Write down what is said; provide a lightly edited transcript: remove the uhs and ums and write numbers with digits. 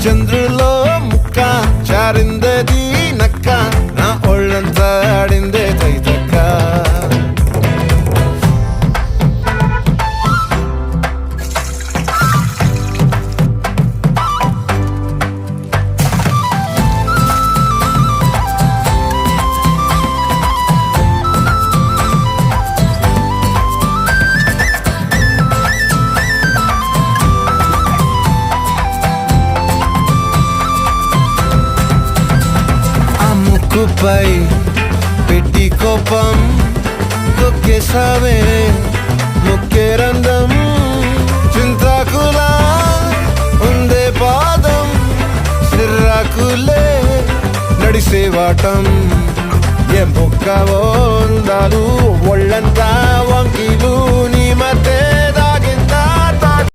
చంద్రులో ముక్క చారిందది నక్క నా ఒళ్ళంతా ఆడిందే తైతక్క ముక్కుపై పెట్టి కోపం తొక్కేసావే ముక్కే రంధ్రం చింతాకులా ఉందే పాదం సిర్రాకులే నడిసేవాటం ఏం బొక్కవో అందాలు ఒళ్ళంతా వంకీలు నీ మధ్య